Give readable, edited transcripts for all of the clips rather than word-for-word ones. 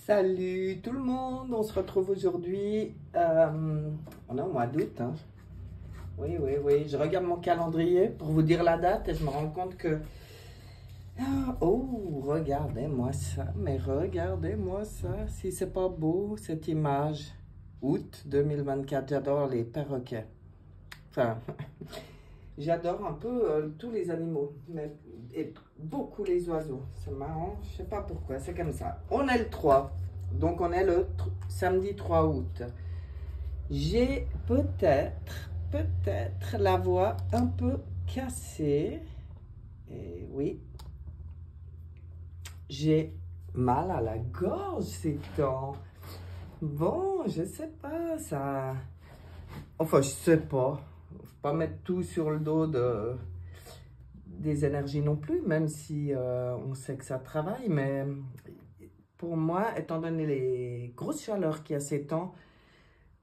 Salut tout le monde, on se retrouve aujourd'hui, on est au mois d'août, hein. Oui, je regarde mon calendrier pour vous dire la date et je me rends compte que... Oh, regardez-moi ça, mais regardez-moi ça, si c'est pas beau cette image. Août 2024, j'adore les perroquets. Enfin, j'adore un peu tous les animaux, mais et beaucoup les oiseaux. C'est marrant, je sais pas pourquoi, c'est comme ça. On est le 3, donc on est le samedi 3 août. J'ai peut-être la voix un peu cassée. Et oui, j'ai mal à la gorge ces temps. Bon, je sais pas, ça... Enfin, je sais pas. Faut pas mettre tout sur le dos des énergies non plus, même si on sait que ça travaille. Mais pour moi, étant donné les grosses chaleurs qu'il y a ces temps,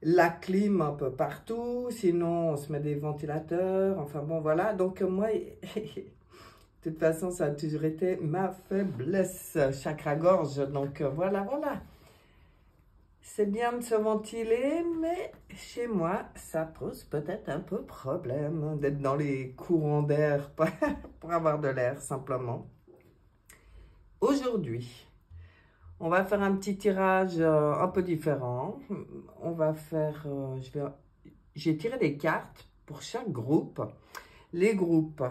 la clim un peu partout, sinon on se met des ventilateurs, enfin bon voilà. Donc moi, de toute façon, ça a toujours été ma faiblesse, chakra-gorge. Donc voilà. C'est bien de se ventiler, mais chez moi, ça pose peut-être un peu problème d'être dans les courants d'air pour avoir de l'air, simplement. Aujourd'hui, on va faire un petit tirage un peu différent. On va faire, j'ai tiré des cartes pour chaque groupe. Les groupes.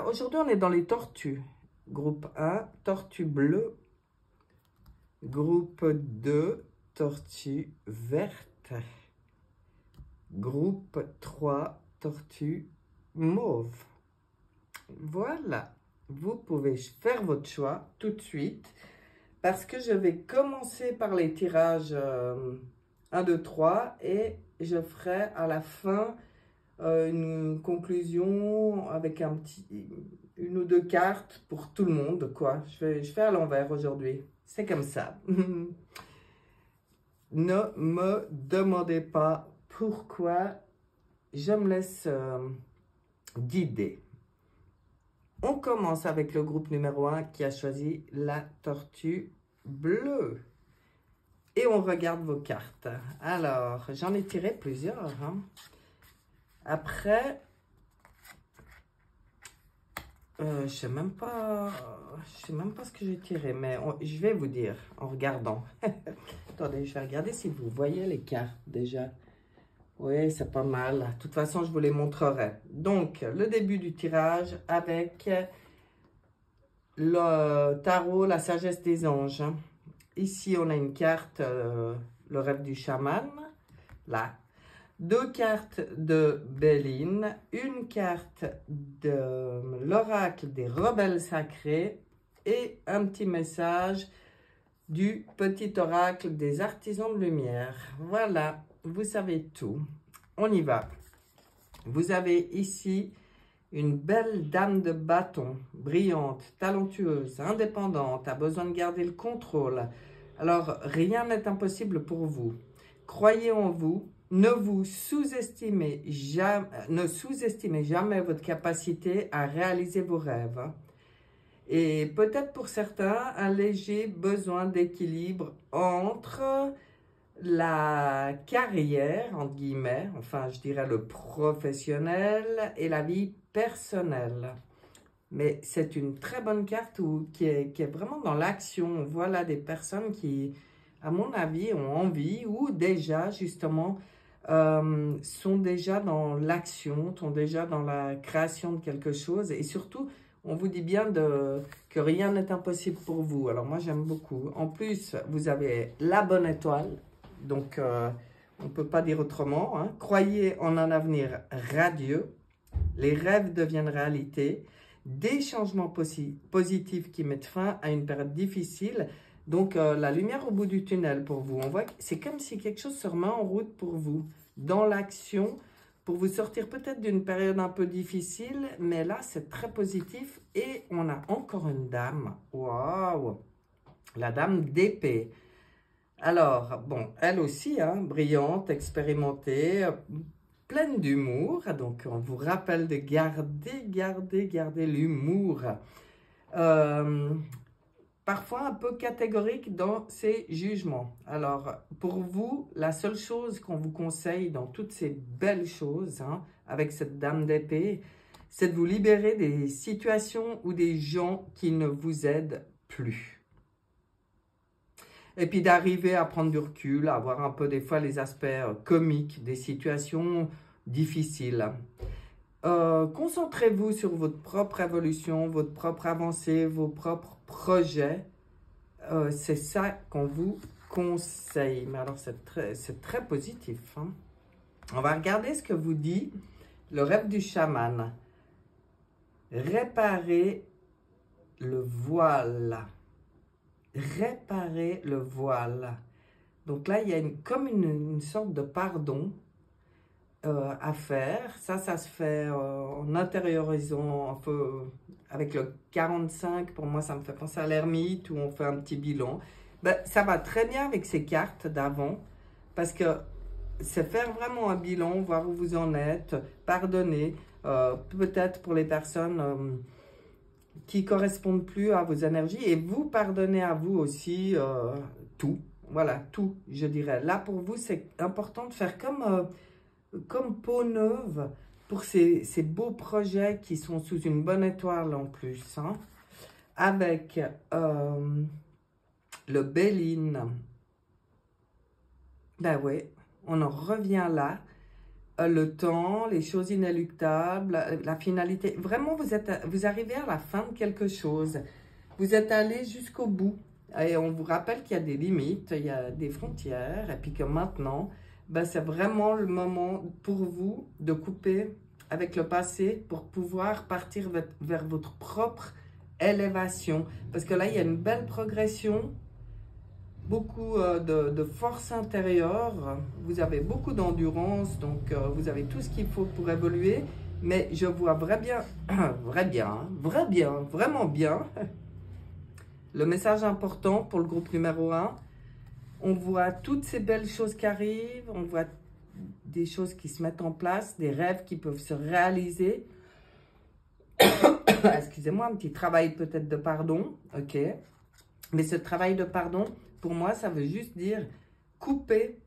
Aujourd'hui, on est dans les tortues. Groupe 1, tortue bleue. Groupe 2, tortue verte. Groupe 3, tortue mauve. Voilà. Vous pouvez faire votre choix tout de suite parce que je vais commencer par les tirages 1, 2, 3 et je ferai à la fin une conclusion avec une ou deux cartes pour tout le monde, quoi. Je fais à l'envers aujourd'hui. C'est comme ça. Ne me demandez pas pourquoi, je me laisse guider. On commence avec le groupe numéro 1 qui a choisi la tortue bleue. Et on regarde vos cartes. Alors, j'en ai tiré plusieurs, hein. Après, je sais même pas ce que j'ai tiré, mais je vais vous dire en regardant. Attendez, je vais regarder si vous voyez les cartes déjà. Oui, c'est pas mal. De toute façon, je vous les montrerai. Donc, le début du tirage avec le tarot, la sagesse des anges. Ici, on a une carte, le rêve du chaman. Là. 2 cartes de Béline, une carte de l'oracle des rebelles sacrés et un petit message du petit oracle des artisans de lumière. Voilà, vous savez tout. On y va. Vous avez ici une belle dame de bâton, brillante, talentueuse, indépendante, a besoin de garder le contrôle. Alors, rien n'est impossible pour vous. Croyez en vous. Ne sous-estimez jamais votre capacité à réaliser vos rêves. Et peut-être pour certains, un léger besoin d'équilibre entre la carrière, entre guillemets, enfin je dirais le professionnel et la vie personnelle. Mais c'est une très bonne carte qui est vraiment dans l'action. On voit là des personnes qui, à mon avis, ont envie ou déjà justement sont déjà dans l'action, sont déjà dans la création de quelque chose. Et surtout, on vous dit bien que rien n'est impossible pour vous. Alors moi, j'aime beaucoup. En plus, vous avez la bonne étoile. Donc, on ne peut pas dire autrement, hein. Croyez en un avenir radieux. Les rêves deviennent réalité. Des changements positifs qui mettent fin à une période difficile. Donc, la lumière au bout du tunnel pour vous. On voit que c'est comme si quelque chose se remet en route pour vous, dans l'action, pour vous sortir peut-être d'une période un peu difficile. Mais là, c'est très positif. Et on a encore une dame. Waouh! La dame d'épée. Alors, bon, elle aussi, hein, brillante, expérimentée, pleine d'humour. Donc, on vous rappelle de garder l'humour. parfois un peu catégorique dans ses jugements. Alors, pour vous, la seule chose qu'on vous conseille dans toutes ces belles choses, hein, avec cette dame d'épée, c'est de vous libérer des situations ou des gens qui ne vous aident plus. Et puis d'arriver à prendre du recul, à voir un peu des fois les aspects comiques des situations difficiles. Concentrez-vous sur votre propre évolution, votre propre avancée, vos propres projets. C'est ça qu'on vous conseille. Mais alors, c'est très positif. Hein? On va regarder ce que vous dit le rêve du chaman. Réparer le voile. Réparer le voile. Donc là, il y a comme une sorte de pardon à faire. Ça se fait en intériorisant un peu avec le 45. Pour moi, ça me fait penser à l'ermite où on fait un petit bilan. Ben, ça va très bien avec ces cartes d'avant parce que c'est faire vraiment un bilan, voir où vous en êtes, pardonner. Peut-être pour les personnes qui ne correspondent plus à vos énergies et vous pardonnez à vous aussi tout. Voilà, tout, je dirais. Là, pour vous, c'est important de faire comme peau neuve pour ces beaux projets qui sont sous une bonne étoile en plus. Hein, avec le Béline. Ben oui, on en revient là. Le temps, les choses inéluctables, la finalité. Vraiment, vous arrivez à la fin de quelque chose. Vous êtes allé jusqu'au bout. Et on vous rappelle qu'il y a des limites, il y a des frontières. Et puis que maintenant, ben, c'est vraiment le moment pour vous de couper avec le passé pour pouvoir partir vers votre propre élévation. Parce que là, il y a une belle progression. Beaucoup de force intérieure, vous avez beaucoup d'endurance, donc vous avez tout ce qu'il faut pour évoluer, mais je vois vraiment bien, le message important pour le groupe numéro 1, on voit toutes ces belles choses qui arrivent, on voit des choses qui se mettent en place, des rêves qui peuvent se réaliser, excusez-moi, un petit travail peut-être de pardon, ok, mais ce travail de pardon, pour moi, ça veut juste dire couper,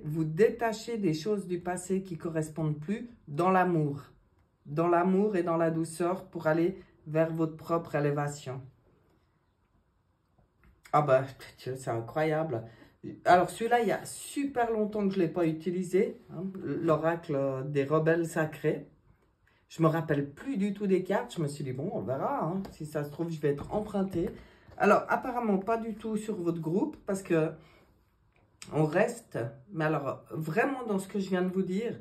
vous détacher des choses du passé qui ne correspondent plus dans l'amour et dans la douceur pour aller vers votre propre élévation. Ah ben, c'est incroyable. Alors celui-là, il y a super longtemps que je ne l'ai pas utilisé, hein, l'oracle des rebelles sacrés. Je ne me rappelle plus du tout des cartes, je me suis dit, bon, on verra, hein, si ça se trouve, je vais être empruntée. Alors, apparemment, pas du tout sur votre groupe, parce que on reste, mais alors, vraiment dans ce que je viens de vous dire,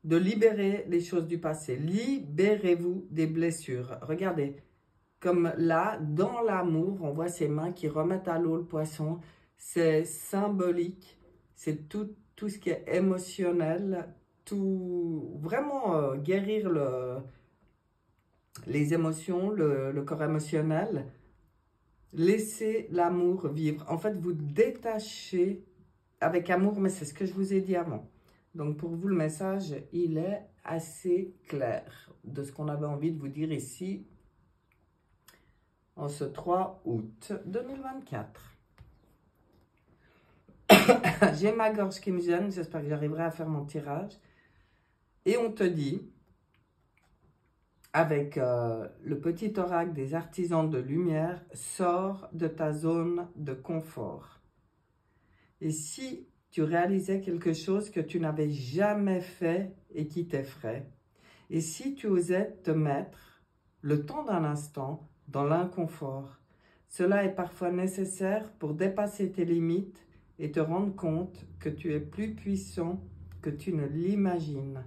de libérer les choses du passé. Libérez-vous des blessures. Regardez, comme là, dans l'amour, on voit ses mains qui remettent à l'eau le poisson. C'est symbolique, c'est tout ce qui est émotionnel, tout, vraiment guérir les émotions, le corps émotionnel. Laissez l'amour vivre. En fait, vous détachez avec amour, mais c'est ce que je vous ai dit avant. Donc, pour vous, le message, il est assez clair de ce qu'on avait envie de vous dire ici en ce 3 août 2024. J'ai ma gorge qui me gêne. J'espère que j'arriverai à faire mon tirage. Et on te dit, avec le petit oracle des artisans de lumière, sors de ta zone de confort. Et si tu réalisais quelque chose que tu n'avais jamais fait et qui t'effraie, et si tu osais te mettre le temps d'un instant dans l'inconfort, cela est parfois nécessaire pour dépasser tes limites et te rendre compte que tu es plus puissant que tu ne l'imagines.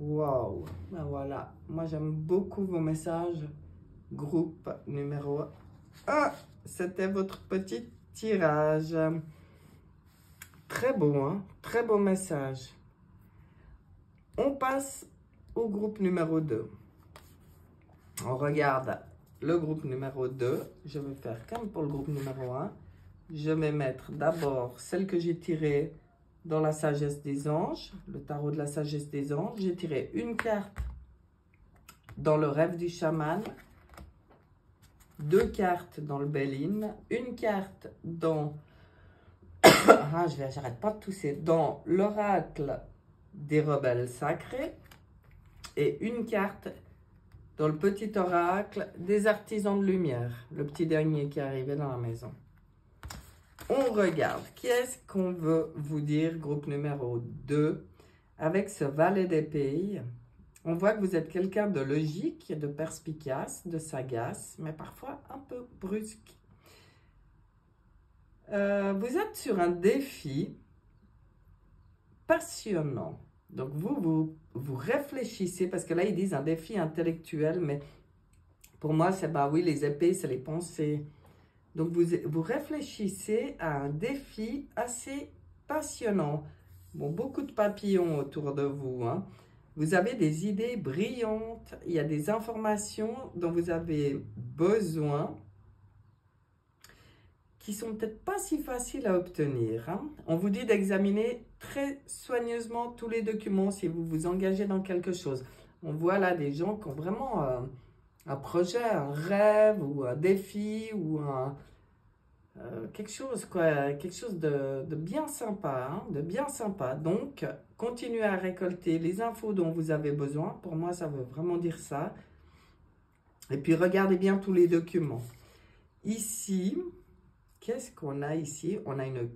Waouh, ben voilà, moi j'aime beaucoup vos messages. Groupe numéro 1, c'était votre petit tirage. Très beau, hein? Très beau message. On passe au groupe numéro 2. On regarde le groupe numéro 2. Je vais faire comme pour le groupe numéro 1. Je vais mettre d'abord celle que j'ai tirée dans la sagesse des anges, le tarot de la sagesse des anges. J'ai tiré une carte dans le rêve du chaman. 2 cartes dans le Béline, une carte dans, j'arrête pas de tousser, dans l'oracle des rebelles sacrés et une carte dans le petit oracle des artisans de lumière, le petit dernier qui est arrivé dans la maison. On regarde, qu'est-ce qu'on veut vous dire, groupe numéro 2, avec ce valet d'épée. On voit que vous êtes quelqu'un de logique, de perspicace, de sagace, mais parfois un peu brusque. Vous êtes sur un défi passionnant. Donc, vous réfléchissez, parce que là, ils disent un défi intellectuel, mais pour moi, c'est, bah oui, les épées, c'est les pensées. Donc, vous réfléchissez à un défi assez passionnant. Bon, beaucoup de papillons autour de vous, hein. Vous avez des idées brillantes, il y a des informations dont vous avez besoin qui sont peut-être pas si faciles à obtenir, hein. On vous dit d'examiner très soigneusement tous les documents si vous vous engagez dans quelque chose. On voit là des gens qui ont vraiment un projet, un rêve ou un défi ou quelque chose, quoi, quelque chose de bien sympa, hein, de bien sympa. Donc, continuez à récolter les infos dont vous avez besoin. Pour moi, ça veut vraiment dire ça. Et puis, regardez bien tous les documents. Ici, qu'est-ce qu'on a ici? On a une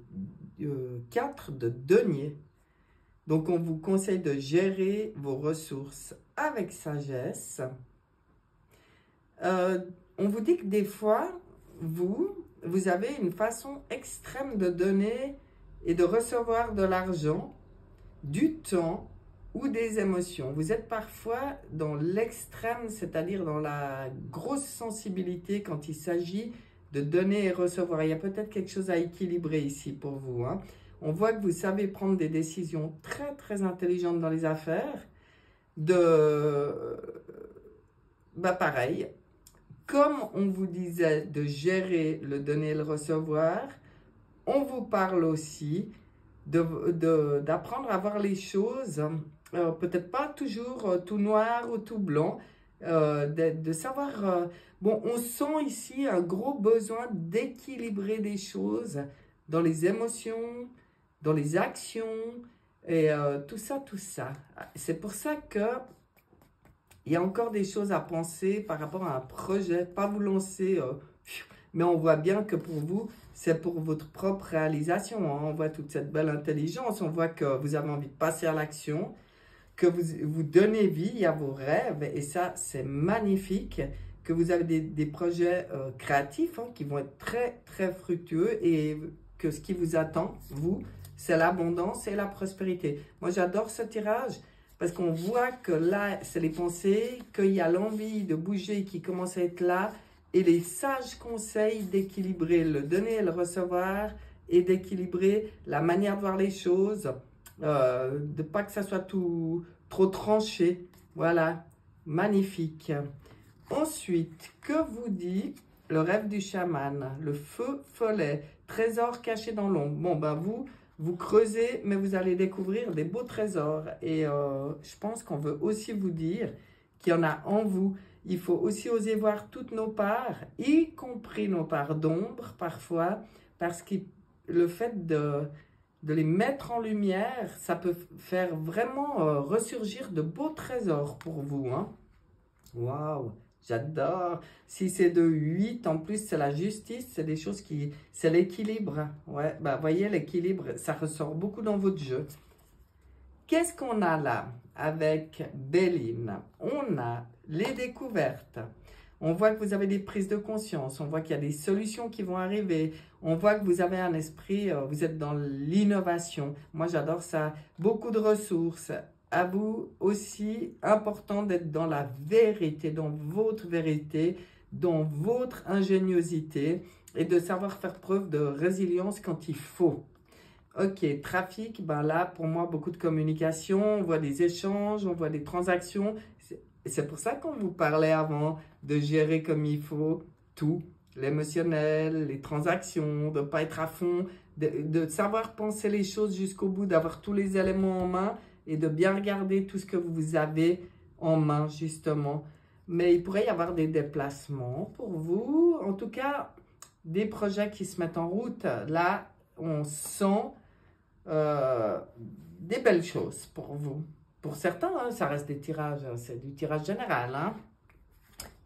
4 de denier. Donc, on vous conseille de gérer vos ressources avec sagesse. On vous dit que des fois, vous avez une façon extrême de donner et de recevoir de l'argent, du temps ou des émotions. Vous êtes parfois dans l'extrême, c'est-à-dire dans la grosse sensibilité quand il s'agit de donner et recevoir. Il y a peut-être quelque chose à équilibrer ici pour vous, hein. On voit que vous savez prendre des décisions très, très intelligentes dans les affaires. Pareil, comme on vous disait de gérer le donner et le recevoir, on vous parle aussi d'apprendre à voir les choses, peut-être pas toujours tout noir ou tout blanc, de savoir, bon, on sent ici un gros besoin d'équilibrer des choses dans les émotions, dans les actions, et tout ça. C'est pour ça que il y a encore des choses à penser par rapport à un projet, pas vous lancer, mais on voit bien que pour vous, c'est pour votre propre réalisation, hein. On voit toute cette belle intelligence, on voit que vous avez envie de passer à l'action, que vous donnez vie à vos rêves, et ça, c'est magnifique, que vous avez des projets créatifs, hein, qui vont être très, très fructueux, et que ce qui vous attend, vous, c'est l'abondance et la prospérité. Moi, j'adore ce tirage, parce qu'on voit que là, c'est les pensées, qu'il y a l'envie de bouger qui commence à être là, et les sages conseils d'équilibrer le donner et le recevoir, et d'équilibrer la manière de voir les choses, de pas que ça soit trop tranché. Voilà, magnifique. Ensuite, que vous dit le rêve du chaman? Le feu follet, trésor caché dans l'ombre. Bon, ben vous creusez, mais vous allez découvrir des beaux trésors. Et je pense qu'on veut aussi vous dire qu'il y en a en vous. Il faut aussi oser voir toutes nos parts, y compris nos parts d'ombre parfois, parce que le fait de les mettre en lumière, ça peut faire vraiment ressurgir de beaux trésors pour vous, hein. Waouh! J'adore. Si c'est de 8, en plus, c'est la justice, c'est des choses qui... C'est l'équilibre. Ouais, bah, voyez, l'équilibre, ça ressort beaucoup dans votre jeu. Qu'est-ce qu'on a là avec Béline? On a les découvertes. On voit que vous avez des prises de conscience. On voit qu'il y a des solutions qui vont arriver. On voit que vous avez un esprit, vous êtes dans l'innovation. Moi, j'adore ça. Beaucoup de ressources. À vous aussi, important d'être dans la vérité, dans votre vérité, dans votre ingéniosité et de savoir faire preuve de résilience quand il faut. Ok, trafic, ben là, pour moi, beaucoup de communication, on voit des échanges, on voit des transactions. C'est pour ça qu'on vous parlait avant de gérer comme il faut tout, l'émotionnel, les transactions, de ne pas être à fond, de savoir penser les choses jusqu'au bout, d'avoir tous les éléments en main et de bien regarder tout ce que vous avez en main, justement. mais il pourrait y avoir des déplacements pour vous. En tout cas, des projets qui se mettent en route. Là, on sent des belles choses pour vous. Pour certains, hein, ça reste des tirages, c'est du tirage général. Hein.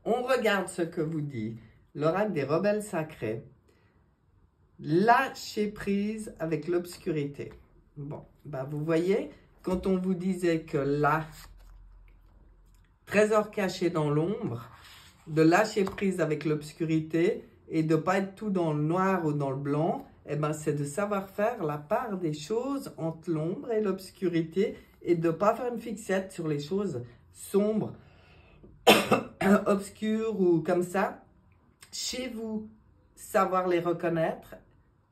On regarde ce que vous dit l'oracle des rebelles sacrés. Lâchez prise avec l'obscurité. Bon, ben vous voyez, quand on vous disait que là, trésor caché dans l'ombre, de lâcher prise avec l'obscurité et de ne pas être tout dans le noir ou dans le blanc, eh ben, c'est de savoir faire la part des choses entre l'ombre et l'obscurité et de ne pas faire une fixette sur les choses sombres, obscures ou comme ça. Chez vous, savoir les reconnaître,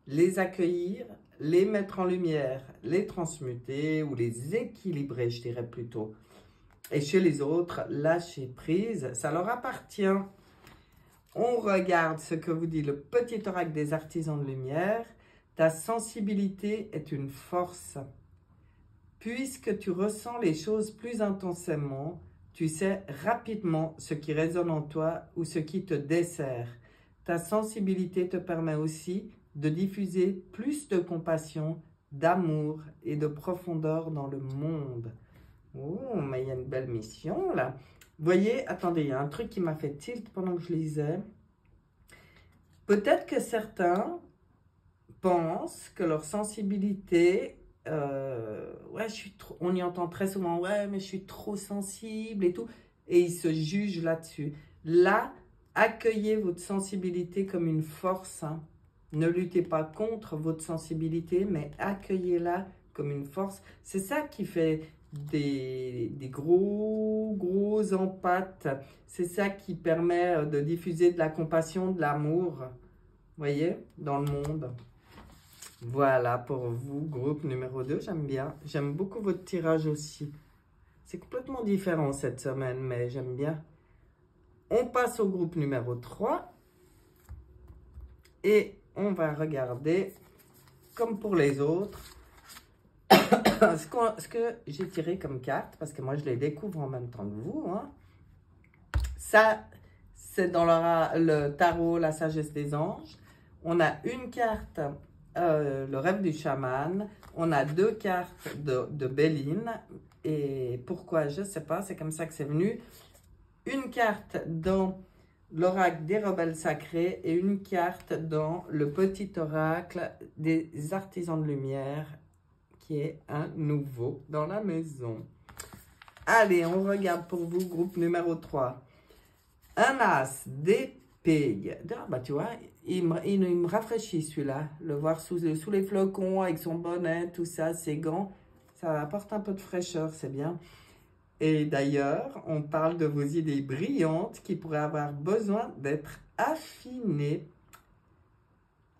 les accueillir, les mettre en lumière, les transmuter ou les équilibrer, je dirais plutôt. Et chez les autres, lâcher prise, ça leur appartient. On regarde ce que vous dit le petit oracle des artisans de lumière. Ta sensibilité est une force. Puisque tu ressens les choses plus intensément, tu sais rapidement ce qui résonne en toi ou ce qui te dessert. Ta sensibilité te permet aussi de diffuser plus de compassion, d'amour et de profondeur dans le monde. Oh, mais il y a une belle mission là. Vous voyez, attendez, il y a un truc qui m'a fait tilt pendant que je lisais. Peut-être que certains pensent que leur sensibilité, ouais, on y entend très souvent, ouais, mais je suis trop sensible et tout, et ils se jugent là-dessus. Là, accueillez votre sensibilité comme une force. Hein. Ne luttez pas contre votre sensibilité, mais accueillez-la comme une force. C'est ça qui fait des gros empâtes. C'est ça qui permet de diffuser de la compassion, de l'amour, vous voyez, dans le monde. Voilà pour vous, groupe numéro 2, j'aime bien. J'aime beaucoup votre tirage aussi. C'est complètement différent cette semaine, mais j'aime bien. On passe au groupe numéro 3. Et on va regarder, comme pour les autres, ce que j'ai tiré comme carte, parce que moi je les découvre en même temps que vous. Hein. Ça, c'est dans le tarot, la sagesse des anges. On a une carte, le rêve du chaman. On a 2 cartes de Béline. Et pourquoi, je ne sais pas, c'est comme ça que c'est venu. Une carte dans l'oracle des rebelles sacrés et une carte dans le petit oracle des artisans de lumière, qui est un nouveau dans la maison. Allez, on regarde pour vous, groupe numéro 3. Un as d'épée. Ah, bah, tu vois, il me rafraîchit celui-là. Le voir sous les flocons, avec son bonnet, tout ça, ses gants. Ça apporte un peu de fraîcheur, c'est bien. Et d'ailleurs, on parle de vos idées brillantes qui pourraient avoir besoin d'être affinées.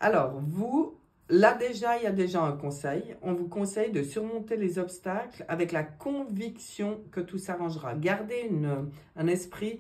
Alors, vous, là déjà, il y a déjà un conseil. On vous conseille de surmonter les obstacles avec la conviction que tout s'arrangera. Gardez un esprit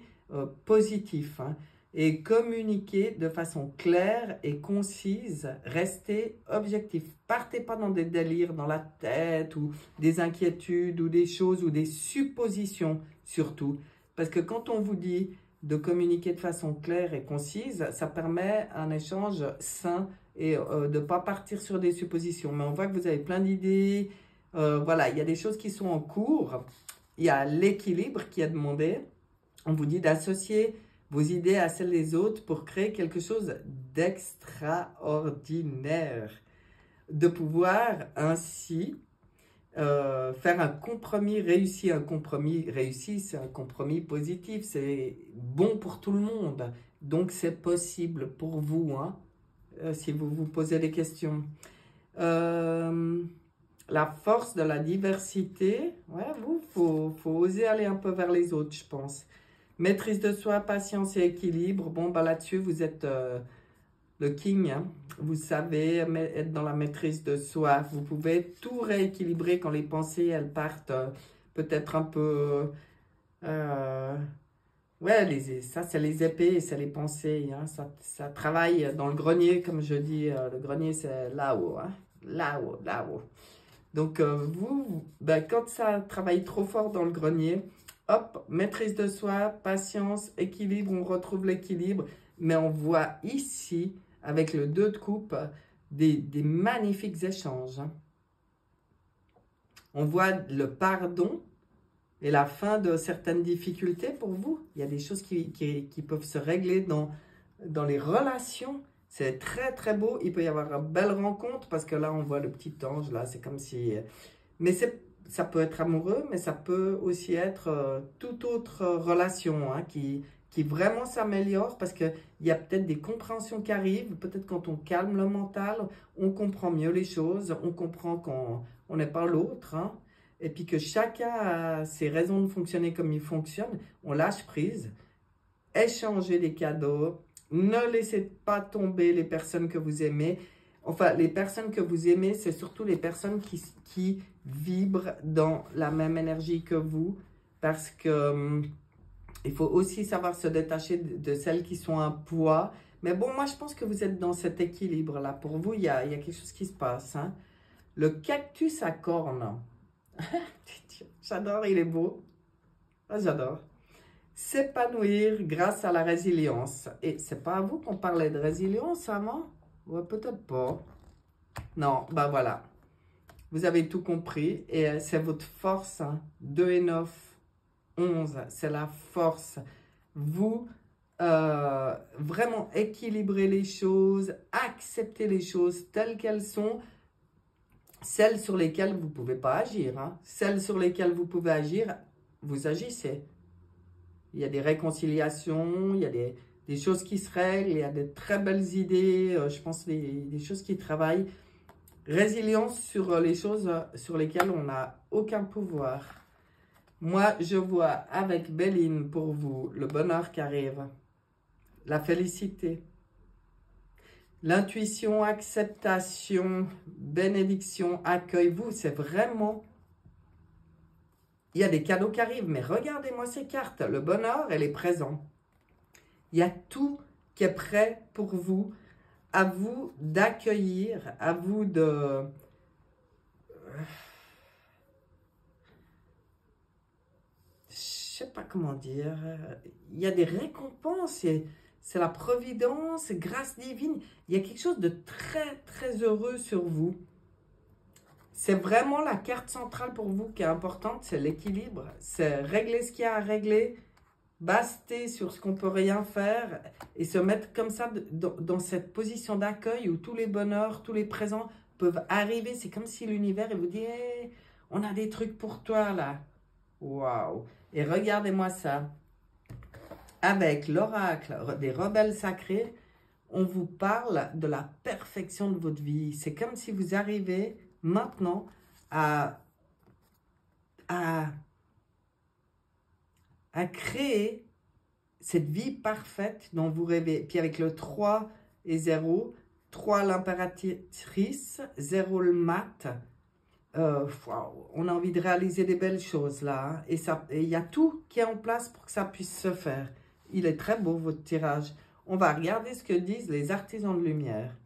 positif hein, et communiquez de façon claire et concise. Restez objectif. Partez pas dans des délires dans la tête ou des inquiétudes ou des choses ou des suppositions surtout. Parce que quand on vous dit de communiquer de façon claire et concise, ça permet un échange sain et de ne pas partir sur des suppositions. Mais on voit que vous avez plein d'idées. Voilà, il y a des choses qui sont en cours. Il y a l'équilibre qui est demandé. On vous dit d'associer vos idées à celles des autres pour créer quelque chose d'extraordinaire. De pouvoir ainsi faire un compromis réussi. Un compromis réussi, c'est un compromis positif. C'est bon pour tout le monde. Donc, c'est possible pour vous, hein, si vous vous posez des questions. La force de la diversité, ouais, faut oser aller un peu vers les autres, je pense. Maîtrise de soi, patience et équilibre. Bon, bah là-dessus, vous êtes le king. Hein. Vous savez être dans la maîtrise de soi. Vous pouvez tout rééquilibrer quand les pensées, elles partent peut-être un peu... ouais, ça, c'est les épées, c'est les pensées. Hein. Ça travaille dans le grenier, comme je dis. Le grenier, c'est là-haut. Hein. Là-haut, là-haut. Donc, vous, ben, quand ça travaille trop fort dans le grenier, hop, maîtrise de soi, patience, équilibre, on retrouve l'équilibre. Mais on voit ici, avec le 2 de coupe, des magnifiques échanges. Hein. On voit le pardon et la fin de certaines difficultés pour vous. Il y a des choses qui peuvent se régler dans les relations. C'est très, très beau. Il peut y avoir une belle rencontre parce que là, on voit le petit ange. Là, c'est comme si... Mais ça peut être amoureux, mais ça peut aussi être toute autre relation hein, qui vraiment s'améliore parce qu'il y a peut-être des compréhensions qui arrivent. Peut-être quand on calme le mental, on comprend mieux les choses. On comprend qu'on n'est pas l'autre. Hein, et puis que chacun a ses raisons de fonctionner comme il fonctionne. On lâche prise. Échangez les cadeaux. Ne laissez pas tomber les personnes que vous aimez. Enfin, les personnes que vous aimez, c'est surtout les personnes qui vibrent dans la même énergie que vous. Parce que il faut aussi savoir se détacher de celles qui sont un poids. Mais bon, moi, je pense que vous êtes dans cet équilibre-là. Pour vous, il y a quelque chose qui se passe. Hein. Le cactus à cornes. J'adore, il est beau. Ah, j'adore. S'épanouir grâce à la résilience. Et c'est pas à vous qu'on parlait de résilience avant? Ouais, peut-être pas. Non, ben voilà. Vous avez tout compris. Et c'est votre force. Hein. 2 et 9, 11. C'est la force. Vous, vraiment équilibrer les choses, accepter les choses telles qu'elles sont. Celles sur lesquelles vous ne pouvez pas agir. Hein. Celles sur lesquelles vous pouvez agir, vous agissez. Il y a des réconciliations, il y a des choses qui se règlent, il y a de très belles idées, je pense des choses qui travaillent. Résilience sur les choses sur lesquelles on n'a aucun pouvoir. Moi, je vois avec Béline pour vous le bonheur qui arrive, la félicité, l'intuition, acceptation, bénédiction, accueil. Vous, c'est vraiment... Il y a des cadeaux qui arrivent, mais regardez-moi ces cartes. Le bonheur, elle est présente. Il y a tout qui est prêt pour vous. À vous d'accueillir, à vous de... Je sais pas comment dire. Il y a des récompenses. C'est la providence, grâce divine. Il y a quelque chose de très, très heureux sur vous. C'est vraiment la carte centrale pour vous qui est importante, c'est l'équilibre. C'est régler ce qu'il y a à régler, baster sur ce qu'on ne peut rien faire et se mettre comme ça dans cette position d'accueil où tous les bonheurs, tous les présents peuvent arriver. C'est comme si l'univers vous dit hey, « on a des trucs pour toi là ». Waouh! Et regardez-moi ça. Avec l'oracle des rebelles sacrés, on vous parle de la perfection de votre vie. C'est comme si vous arrivez... maintenant, à créer cette vie parfaite dont vous rêvez. Puis avec le 3 et 0, 3 l'impératrice, 0 le mat, on a envie de réaliser des belles choses là. Hein. Et il y a tout qui est en place pour que ça puisse se faire. Il est très beau votre tirage. On va regarder ce que disent les artisans de lumière.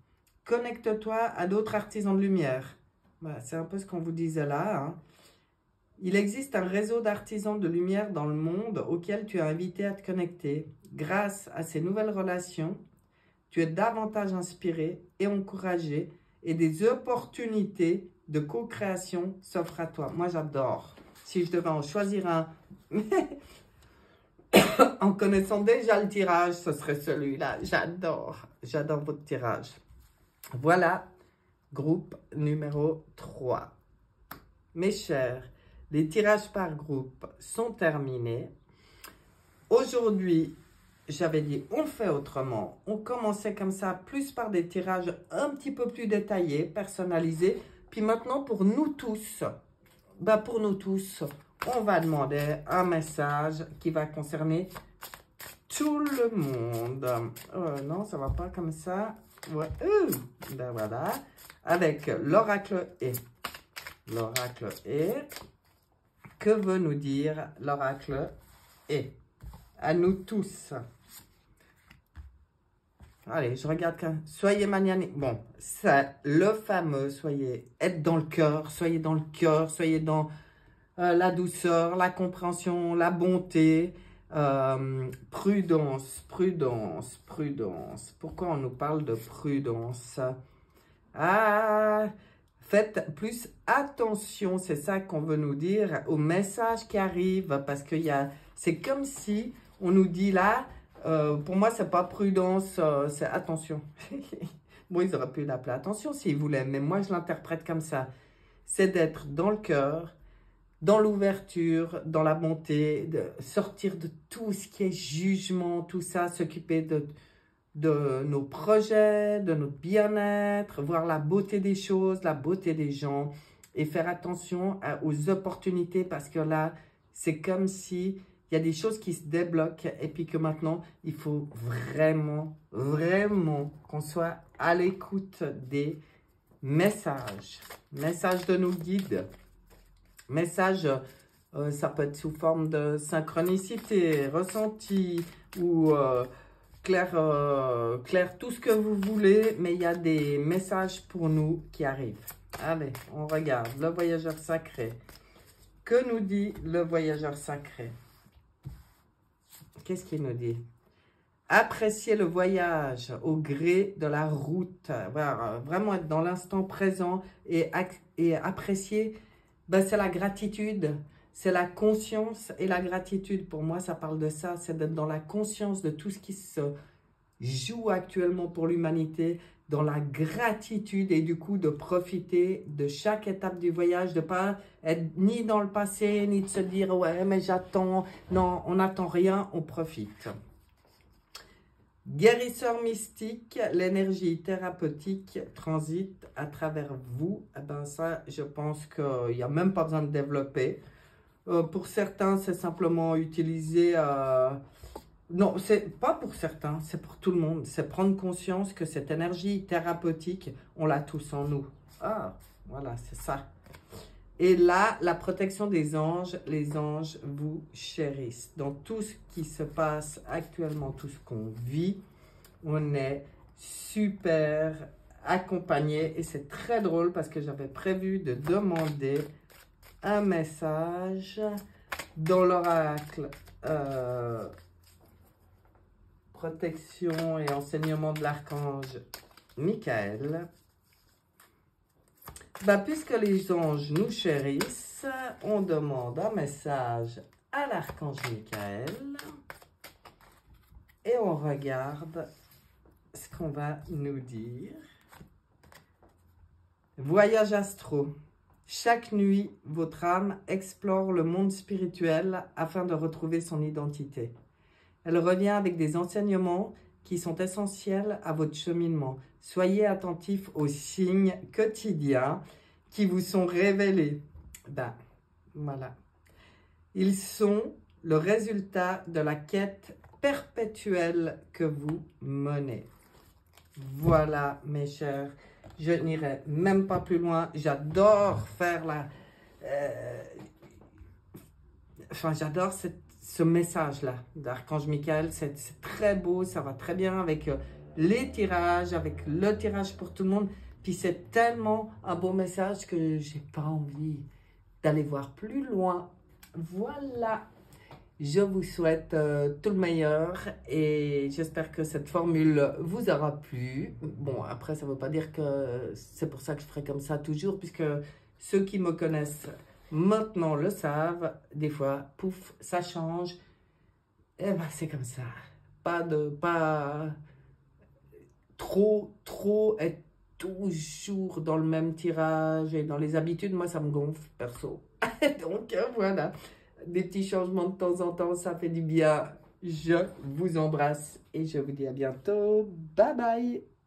Connecte-toi à d'autres artisans de lumière. Voilà, c'est un peu ce qu'on vous disait là. Hein. Il existe un réseau d'artisans de lumière dans le monde auquel tu es invité à te connecter. Grâce à ces nouvelles relations, tu es davantage inspiré et encouragé et des opportunités de co-création s'offrent à toi. Moi, j'adore. Si je devais en choisir un, en connaissant déjà le tirage, ce serait celui-là. J'adore. J'adore votre tirage. Voilà. Groupe numéro 3. Mes chers, les tirages par groupe sont terminés. Aujourd'hui, j'avais dit on fait autrement. On commençait comme ça, plus par des tirages un petit peu plus détaillés, personnalisés. Puis maintenant, pour nous tous, on va demander un message qui va concerner tout le monde. Non, ça va pas comme ça. Ouais. Ben voilà. Avec l'oracle et. L'oracle et. Que veut nous dire l'oracle et? À nous tous. Allez, je regarde quand. Soyez magnanime. Bon, c'est le fameux. Soyez. Être dans le cœur. Soyez dans le cœur. Soyez dans. la douceur, la compréhension, la bonté, prudence, prudence, prudence. Pourquoi on nous parle de prudence? Ah, faites plus attention, c'est ça qu'on veut nous dire, aux messages qui arrivent, parce que c'est comme si on nous dit là, pour moi c'est pas prudence, c'est attention. Bon, ils auraient pu l'appeler attention s'ils voulaient, mais moi je l'interprète comme ça. C'est d'être dans le cœur, dans l'ouverture, dans la bonté, de sortir de tout ce qui est jugement, tout ça, s'occuper de nos projets, de notre bien-être, voir la beauté des choses, la beauté des gens et faire attention aux opportunités parce que là, c'est comme si il y a des choses qui se débloquent et puis que maintenant, il faut vraiment, vraiment qu'on soit à l'écoute des messages. Messages de nos guides. Messages, ça peut être sous forme de synchronicité, ressenti ou clair, tout ce que vous voulez, mais il y a des messages pour nous qui arrivent. Allez, on regarde le voyageur sacré. Que nous dit le voyageur sacré? Qu'est-ce qu'il nous dit? Apprécier le voyage au gré de la route. Voilà, vraiment être dans l'instant présent et apprécier, ben, c'est la gratitude. C'est la conscience et la gratitude. Pour moi, ça parle de ça. C'est d'être dans la conscience de tout ce qui se joue actuellement pour l'humanité, dans la gratitude et du coup de profiter de chaque étape du voyage, de ne pas être ni dans le passé, ni de se dire « ouais, mais j'attends ». Non, on n'attend rien, on profite. Guérisseur mystique, l'énergie thérapeutique transite à travers vous. Eh ben ça, je pense qu'il n'y a même pas besoin de développer. Pour certains, c'est simplement utiliser... Non, c'est pas pour certains, c'est pour tout le monde. C'est prendre conscience que cette énergie thérapeutique, on l'a tous en nous. Ah, voilà, c'est ça. Et là, la protection des anges, les anges vous chérissent. Dans tout ce qui se passe actuellement, tout ce qu'on vit, on est super accompagné. Et c'est très drôle parce que j'avais prévu de demander un message dans l'oracle protection et enseignement de l'archange Michael. Bah, puisque les anges nous chérissent, on demande un message à l'archange Michael et on regarde ce qu'on va nous dire. Voyage astro. Chaque nuit, votre âme explore le monde spirituel afin de retrouver son identité. Elle revient avec des enseignements qui sont essentiels à votre cheminement. Soyez attentifs aux signes quotidiens qui vous sont révélés. Ben, voilà. Ils sont le résultat de la quête perpétuelle que vous menez. Voilà, mes chers. Je n'irai même pas plus loin. J'adore faire j'adore ce message-là d'Archange Michael. C'est très beau, ça va très bien avec les tirages, avec le tirage pour tout le monde. Puis c'est tellement un beau message que j'ai pas envie d'aller voir plus loin. Voilà. Je vous souhaite tout le meilleur et j'espère que cette formule vous aura plu. Bon, après, ça ne veut pas dire que c'est pour ça que je ferai comme ça toujours, puisque ceux qui me connaissent maintenant le savent. Des fois, pouf, ça change. Et ben, c'est comme ça. Pas trop être toujours dans le même tirage et dans les habitudes. Moi, ça me gonfle, perso. Donc, voilà. Des petits changements de temps en temps, ça fait du bien. Je vous embrasse et je vous dis à bientôt. Bye bye.